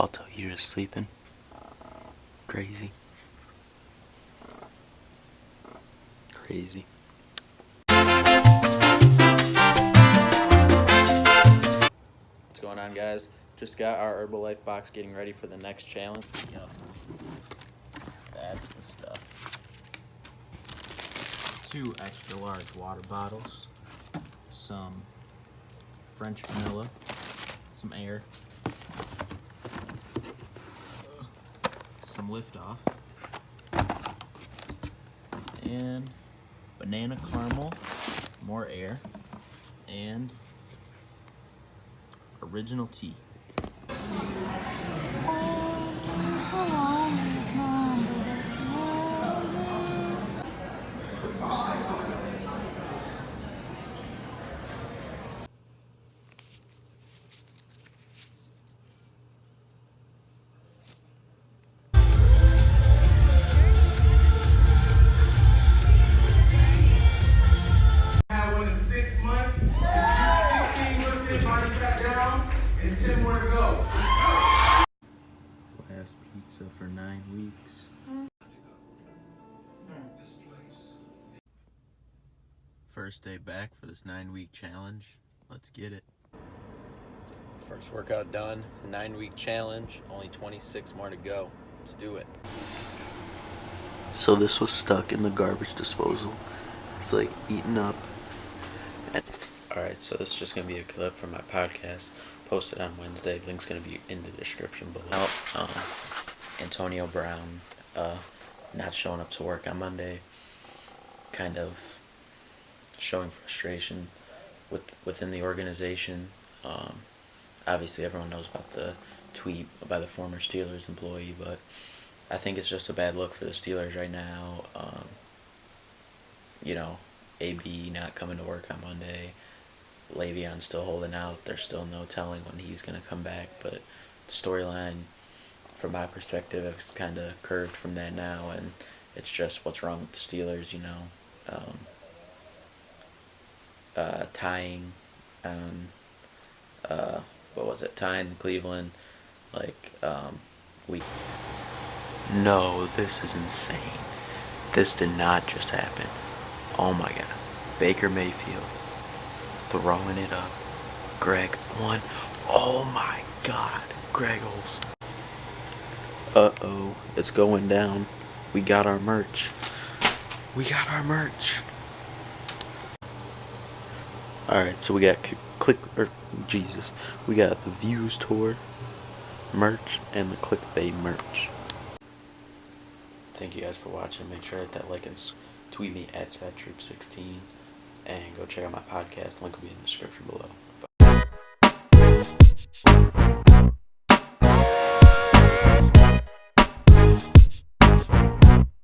So I'll tell you you're just sleeping. Crazy. Crazy. What's going on, guys? Just got our Herbalife box getting ready for the next challenge. Yep. That's the stuff. 2 extra large water bottles. Some French vanilla. Some air. Some liftoff. And banana caramel. More air. And original tea. Had one in 6 months, in 16%, body fat down, and 10 more to go. Last pizza for 9 weeks. First day back for this 9-week challenge. Let's get it. First workout done. 9-week challenge. Only 26 more to go. Let's do it. So this was stuck in the garbage disposal. It's like eaten up. Alright, so this is just going to be a clip from my podcast. Posted on Wednesday. Link's going to be in the description below. Antonio Brown not showing up to work on Monday. Kind of showing frustration within the organization. Obviously everyone knows about the tweet by the former Steelers employee, but I think it's just a bad look for the Steelers right now. You know, AB not coming to work on Monday, Le'Veon's still holding out. There's still no telling when he's going to come back, but the storyline from my perspective is kind of curved from that now, and it's just what's wrong with the Steelers, you know. Tying on tying Cleveland, No, this is insane. This did not just happen. Oh my god. Baker Mayfield throwing it up. Greg one. Oh my god. Greg Olsen. Uh-oh, it's going down. We got our merch. We got Alright, so we got we got the Views Tour merch and the Clickbait merch. Thank you guys for watching. Make sure to hit that like and tweet me at SatTroop16 and go check out my podcast. Link will be in the description below.